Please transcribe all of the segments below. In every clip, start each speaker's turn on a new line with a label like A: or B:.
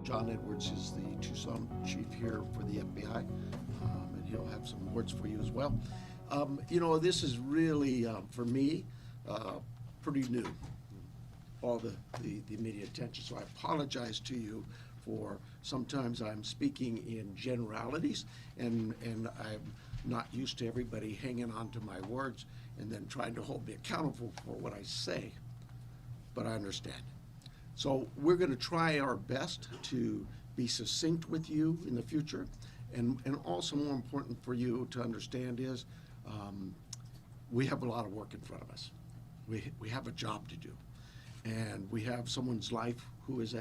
A: John Edwards is the Tucson chief here for the FBI, and he'll have some words for you as well. This is really, for me, pretty new, all the media attention. So I apologize to you for sometimes I'm speaking in generalities, and I'm not used to everybody hanging on to my words and then trying to hold me accountable for what I say, but I understand. So we're going to try our best to be succinct with you in the future, and also more important for you to understand is we have a lot of work in front of us. We have a job to do, and we have someone's life who is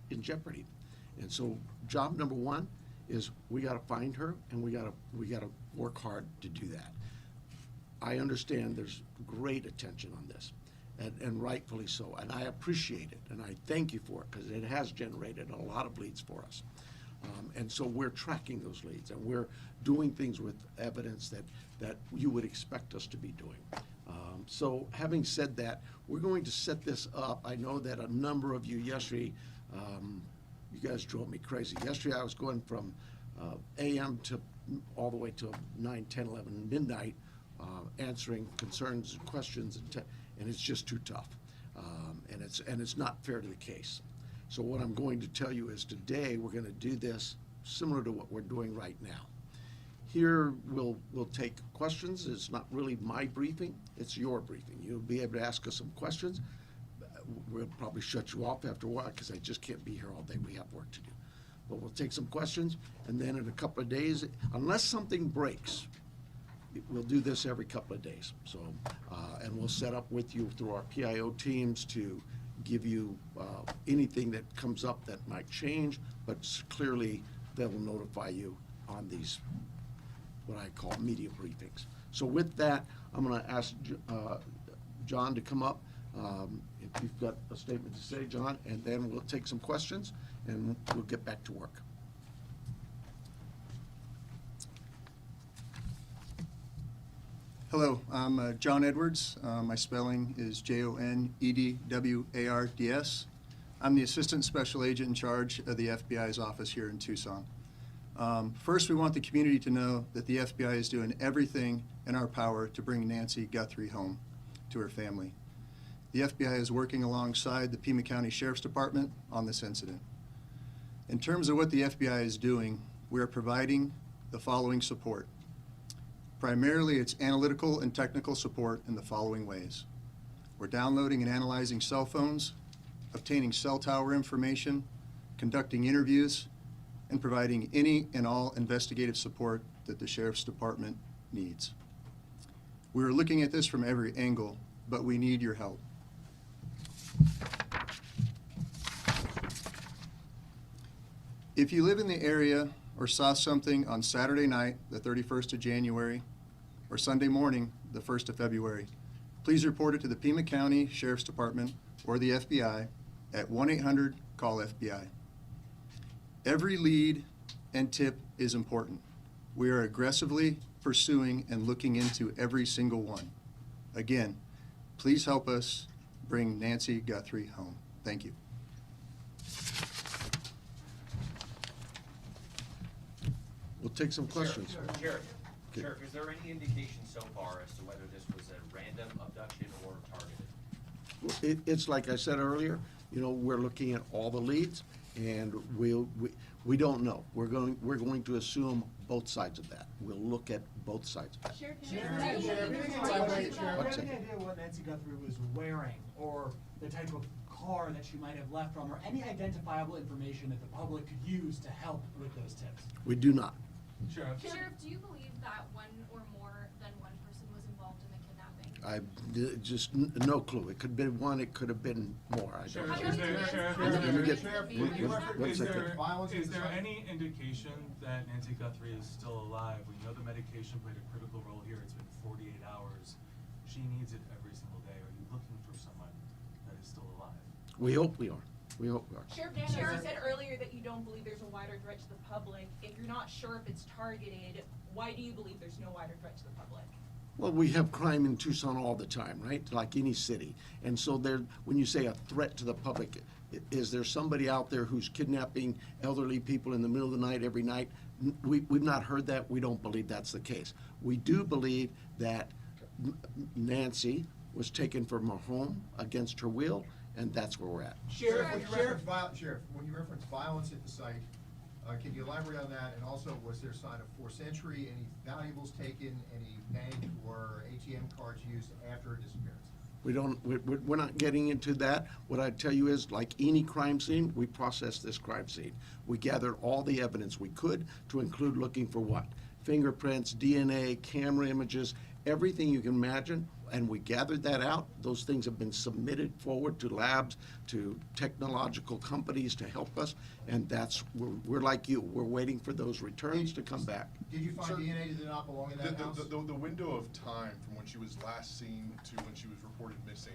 A: in jeopardy. And so job number one is we got to find her, and we got to work hard to do that. I understand there's great attention on this, and rightfully so, and I appreciate it, and I thank you for it, because it has generated a lot of leads for us. And so we're tracking those leads, and we're doing things with evidence that you would expect us to be doing. So having said that, we're going to set this up. I know that a number of you yesterday, you guys drove me crazy. Yesterday I was going from AM to all the way to 9, 10, 11, midnight, answering concerns and questions, and it's just too tough. And it's not fair to the case. So what I'm going to tell you is today we're going to do this similar to what we're doing right now. Here we'll take questions. It's not really my briefing, it's your briefing. You'll be able to ask us some questions. We'll probably shut you off after a while because I just can't be here all day. We have work to do. But we'll take some questions, and then in a couple of days, unless something breaks, we'll do this every couple of days. So, and we'll set up with you through our PIO teams to give you anything that comes up that might change, but clearly they'll notify you on these, what I call media briefings. So with that, I'm going to ask John to come up. If you've got a statement to say, John, and then we'll take some questions and we'll get back to work.
B: Hello, I'm John Edwards. My spelling is Jonedwards. I'm the Assistant Special Agent in charge of the FBI's office here in Tucson. First, we want the community to know that the FBI is doing everything in our power to bring Nancy Guthrie home to her family. The FBI is working alongside the Pima County Sheriff's Department on this incident. In terms of what the FBI is doing, we are providing the following support. Primarily, it's analytical and technical support in the following ways. We're downloading and analyzing cell phones, obtaining cell tower information, conducting interviews, and providing any and all investigative support that the Sheriff's Department needs. We're looking at this from every angle, but we need your help. If you live in the area or saw something on Saturday night, the 31st of January, or Sunday morning, the 1st of February, please report it to the Pima County Sheriff's Department or the FBI at 1-800-CALL-FBI. Every lead and tip is important. We are aggressively pursuing and looking into every single one. Again, please help us bring Nancy Guthrie home. Thank you.
A: We'll take some questions.
C: Sheriff,
A: Okay.
C: Sheriff, is there any indication so far as to whether this was a random abduction or targeted?
A: It's like I said earlier, we're looking at all the leads, and we don't know. We're going to assume both sides of that. We'll look at both sides of that.
D: Sheriff,
A: What's
D: do you have
A: that?
D: any idea what Nancy Guthrie was wearing, or the type of car that she might have left from, or any identifiable information that the public could use to help with those tips?
A: We do not.
D: Sheriff.
E: Sheriff, do you believe that one or more than one person was involved in the kidnapping?
A: Just no clue. It could have been one, it could have been more. I don't know.
E: Is
F: there any indication that Nancy Guthrie is still alive? We know the medication played a critical role here. It's been 48 hours. She needs it every single day. Are you looking for someone that is still alive?
A: We hope we are. We hope we are.
E: Sheriff, you said earlier that you don't believe there's a wider threat to the public. If you're not sure if it's targeted, why do you believe there's no wider threat to the public?
A: Well, we have crime in Tucson all the time, right? Like any city. And so there, when you say a threat to the public, is there somebody out there who's kidnapping elderly people in the middle of the night every night? We've not heard that. We don't believe that's the case. We do believe that Nancy was taken from her home against her will, and that's where we're at.
G: Sheriff, when you reference violence at the site, can you elaborate on that? And also, was there a sign of forced entry, any valuables taken, any bank or ATM cards used after her disappearance?
A: We're not getting into that. What I'd tell you is, like any crime scene, we processed this crime scene. We gathered all the evidence we could, to include looking for what? Fingerprints, DNA, camera images, everything you can imagine, and we gathered that out. Those things have been submitted forward to labs, to technological companies to help us, and we're like you. We're waiting for those returns to come back.
G: Did you find
H: Sir,
G: DNA that did not belong in that house?
H: The window of time from when she was last seen to when she was reported missing,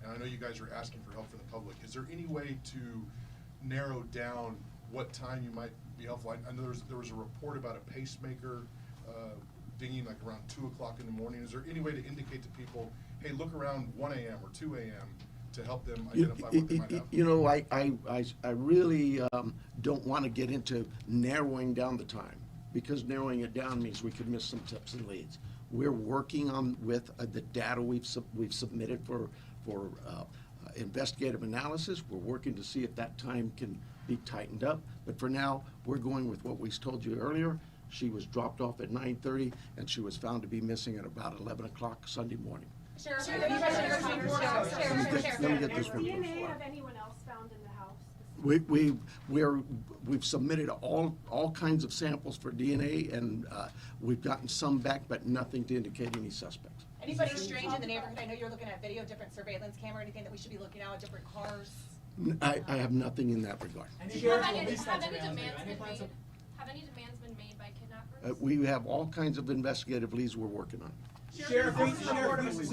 H: and I know you guys are asking for help from the public, is there any way to narrow down what time you might be helpful? I know there was a report about a pacemaker dinging like around 2 o'clock in the morning. Is there any way to indicate to people, hey, look around 1 a.m. or 2 a.m. to help them identify what they might have?
A: You know, I really don't want to get into narrowing down the time, because narrowing it down means we could miss some tips and leads. We're working on with the data we've submitted for investigative analysis. We're working to see if that time can be tightened up. But for now, we're going with what we told you earlier. She was dropped off at 9:30, and she was found to be missing at about 11 o'clock Sunday morning.
I: Sheriff,
A: Let me get this one.
I: DNA of anyone else found in the house?
A: We've submitted all kinds of samples for DNA, and we've gotten some back, but nothing to indicate any suspects.
I: Anybody strange in the neighborhood? I know you're looking at video, different surveillance camera, anything that we should be looking at, different cars?
A: I have nothing in that regard.
D: And
E: Have
D: sheriff
E: any
D: released that
E: demands
D: surveillance video. Any
E: been
D: plans
E: made,
D: of-
E: have any demands been made by kidnappers?
A: We have all kinds of investigative leads we're working on.
D: Sheriff,
J: we
D: noticed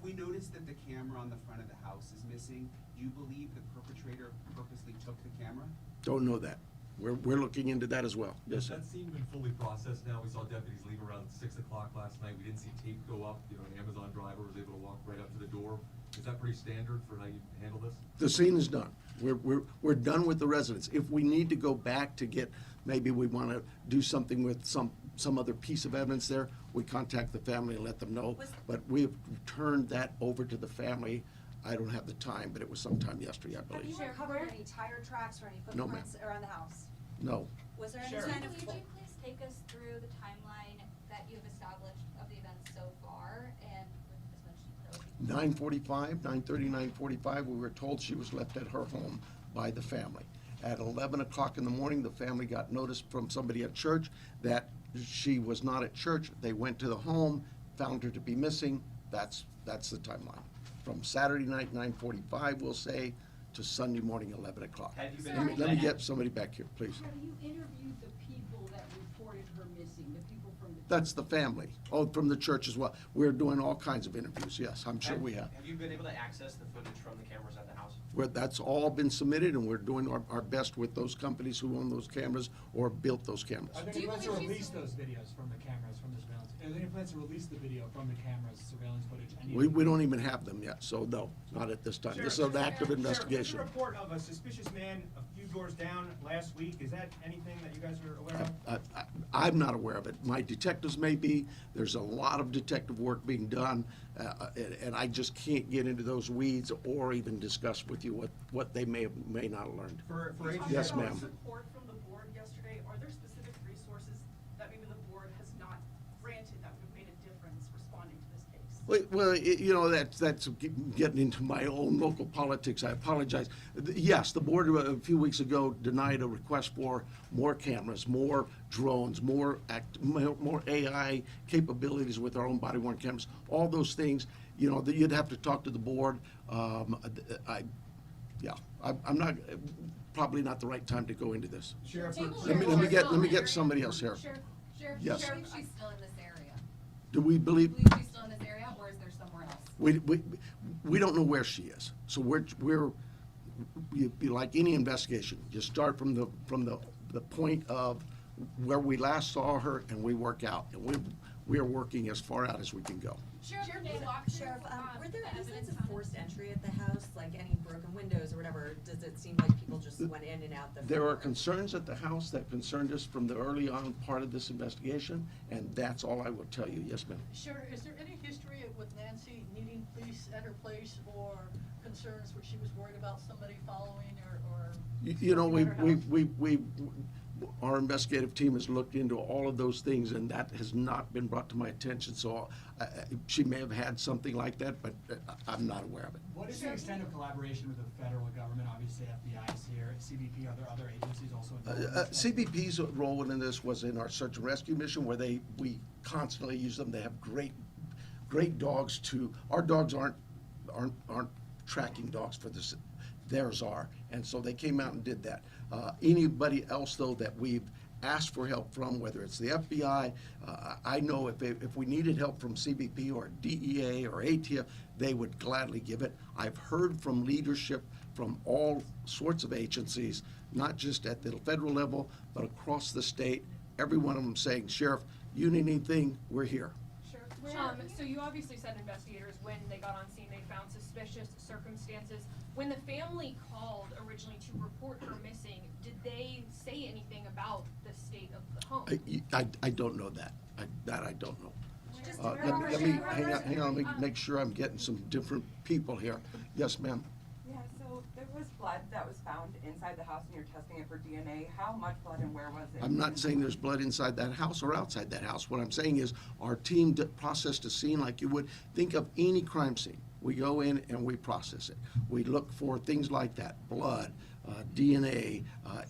J: we noticed that the camera on the front of the house is missing. Do you believe the perpetrator purposely took the camera?
A: Don't know that. We're looking into that as well. Yes, sir.
K: That scene been fully processed now. We saw deputies leave around 6 o'clock last night. We didn't see tape go up. You know, an Amazon driver was able to walk right up to the door. Is that pretty standard for how you handle this?
A: The scene is done. We're done with the residents. If we need to go back to get, maybe we want to do something with some other piece of evidence there, we contact the family and let them know. But we've turned that over to the family. I don't have the time, but it was sometime yesterday, I
I: Have
A: believe.
I: you recovered any tire tracks or any
A: No, ma'am.
I: footprints around the house?
A: No.
I: Was there any
D: Sheriff.
I: kind of?
E: Could you please take us through the timeline that you've established of the events so far, and with as much detail as you can?
A: 9:45, 9:30, 9:45, we were told she was left at her home by the family. At 11 o'clock in the morning, the family got notice from somebody at church that she was not at church. They went to the home, found her to be missing. That's the timeline. From Saturday night, 9:45, we'll say, to Sunday morning, 11 o'clock.
C: Have you been
A: Let me-
C: able
A: Let me
C: to-
A: get somebody back here, please.
L: Have you interviewed the people that reported her missing, the people from the?
A: That's the family. Oh, from the church as well. We're doing all kinds of interviews, yes, I'm sure we have.
C: Have you been able to access the footage from the cameras at the house?
A: That's all been submitted, and we're doing our best with those companies who own those cameras or built those cameras.
D: Are there
E: Do
D: any
E: you
D: plans to
E: believe
D: release
E: she's-
D: those videos from the cameras, from the surveillance? Are there any plans to release the video from the cameras, surveillance footage? Any of
A: We
D: it?
A: don't even have them yet, so no, not at this time. This is an active investigation.
G: Sheriff, there's a report of a suspicious man a few doors down last week. Is that anything that you guys are aware of?
A: I'm not aware of it. My detectives may be. There's a lot of detective work being done, and I just can't get into those weeds or even discuss with you what they may not have learned.
G: For
A: Yes,
G: ATM?
A: ma'am.
L: Support from the board yesterday, are there specific resources that maybe the board has not granted that would have made a difference responding to this case?
A: Well, you know, that's getting into my own local politics. I apologize. Yes, the board a few weeks ago denied a request for more cameras, more drones, more AI capabilities with our own body-worn cameras. All those things, you know, that you'd have to talk to the board. I'm not, probably not the right time to go into this.
G: Sheriff,
A: Let me get somebody else here.
I: Sheriff,
A: Yes.
I: Sheriff, she's still in this area.
A: Do we believe?
I: Do you believe she's still in this area, or is there somewhere else?
A: We don't know where she is. So you like any investigation, you start from the point of where we last saw her and we work out. And we are working as far out as we can go.
M: Sheriff, were there any signs of forced entry at the house, like any broken windows or whatever? Does it seem like people just went in and out the front
A: There are
M: door?
A: concerns at the house that concerned us from the early on part of this investigation, and that's all I will tell you. Yes, ma'am.
N: Sheriff, is there any history with Nancy needing police at her place or concerns where she was worried about somebody following or?
A: You know,
N: something at her house?
A: our investigative team has looked into all of those things, and that has not been brought to my attention, so she may have had something like that, but I'm not aware of it.
D: What is the extent of collaboration with the federal government? Obviously, FBI is here, CBP, are there other agencies also involved?
A: CBP's role in this was in our search and rescue mission, where we constantly use them. They have great dogs our dogs aren't tracking dogs for this, theirs are, and so they came out and did that. Anybody else, though, that we've asked for help from, whether it's the FBI, I know if we needed help from CBP or DEA or ATF, they would gladly give it. I've heard from leadership from all sorts of agencies, not just at the federal level, but across the state, every one of them saying, Sheriff, you need anything, we're here.
O: Sure. So you obviously said investigators, when they got on scene, they found suspicious circumstances. When the family called originally to report her missing, did they say anything about the state of the home?
A: I don't know that. I don't know. Let me hang on. Let me make sure I'm getting some different people here. Yes, ma'am.
P: Yeah, so there was blood that was found inside the house and you're testing it for DNA. How much blood and where was it?
A: I'm not saying there's blood inside that house or outside that house. What I'm saying is our team processed a scene like you would think of any crime scene. We go in and we process it. We look for things like that: blood, DNA,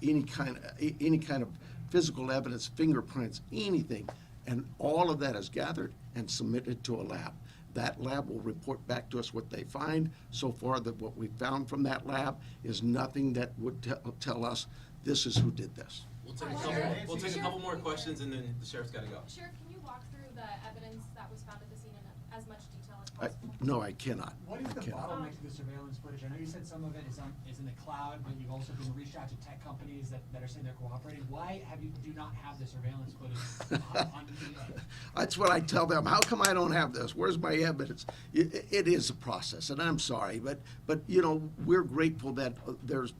A: any kind of physical evidence, fingerprints, anything, and all of that is gathered and submitted to a lab. That lab will report back to us what they find. So far, what we found from that lab is nothing that would tell us this is who did this.
Q: We'll take a couple more questions, and then the sheriff's got to go.
O: Sheriff, can you walk through the evidence that was found at the scene in as much detail as possible?
A: No, I cannot.
D: What is
A: I
D: the
A: cannot.
D: bottleneck to the surveillance footage? I know you said some of it is in the cloud, but you've also been reached out to tech companies that are saying they're cooperating. Why do not have the surveillance footage on media?
A: That's what I tell them. How come I don't have this? Where's my evidence? It is a process, and I'm sorry, but you know, we're grateful that there's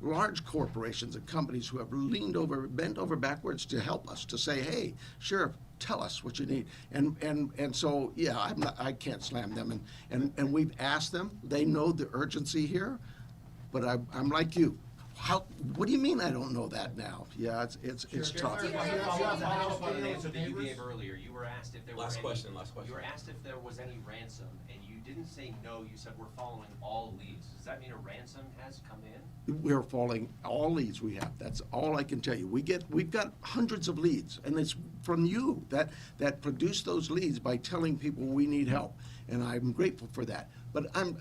A: large corporations and companies who have bent over backwards to help us, to say, hey, Sheriff, tell us what you need. And so, yeah, I can't slam them. And we've asked them. They know the urgency here, but I'm like you. What do you mean I don't know that now? Yeah, it's tough.
C: To follow up on an answer that you gave earlier, you were asked if there were
Q: Last
C: any.
Q: question.
C: You were asked if there was any ransom, and you didn't say no. You said we're following all leads. Does that mean a ransom has come in?
A: We're following all leads we have. That's all I can tell you. We've got hundreds of leads, and it's from you that produce those leads by telling people we need help, and I'm grateful for that. But I'm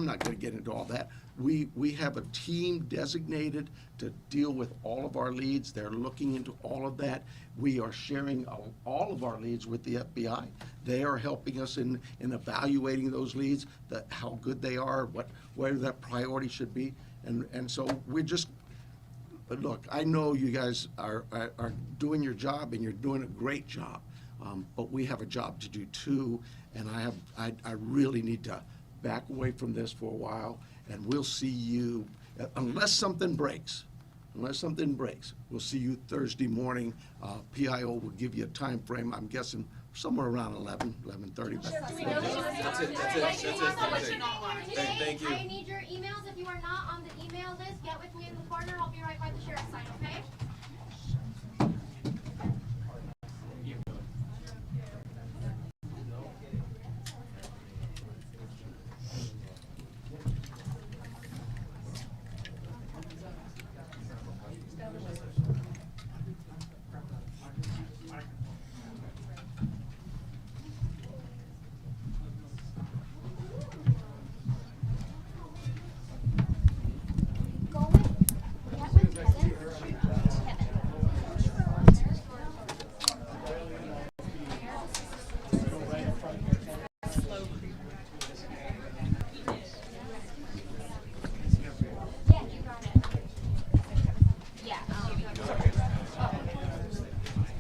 A: not going to get into all that. We have a team designated to deal with all of our leads. They're looking into all of that. We are sharing all of our leads with the FBI. They are helping us in evaluating those leads, how good they are, where that priority should be. And so we're just, but look, I know you guys are doing your job, and you're doing a great job. But we have a job to do too, and I really need to back away from this for a while, and we'll see you, unless something breaks, we'll see you Thursday morning. PIO will give you a time frame, I'm guessing somewhere around 11:30.
Q: That's it. Thank you.
R: I need your emails. If you are not on the email list, get with me in the corner. I'll be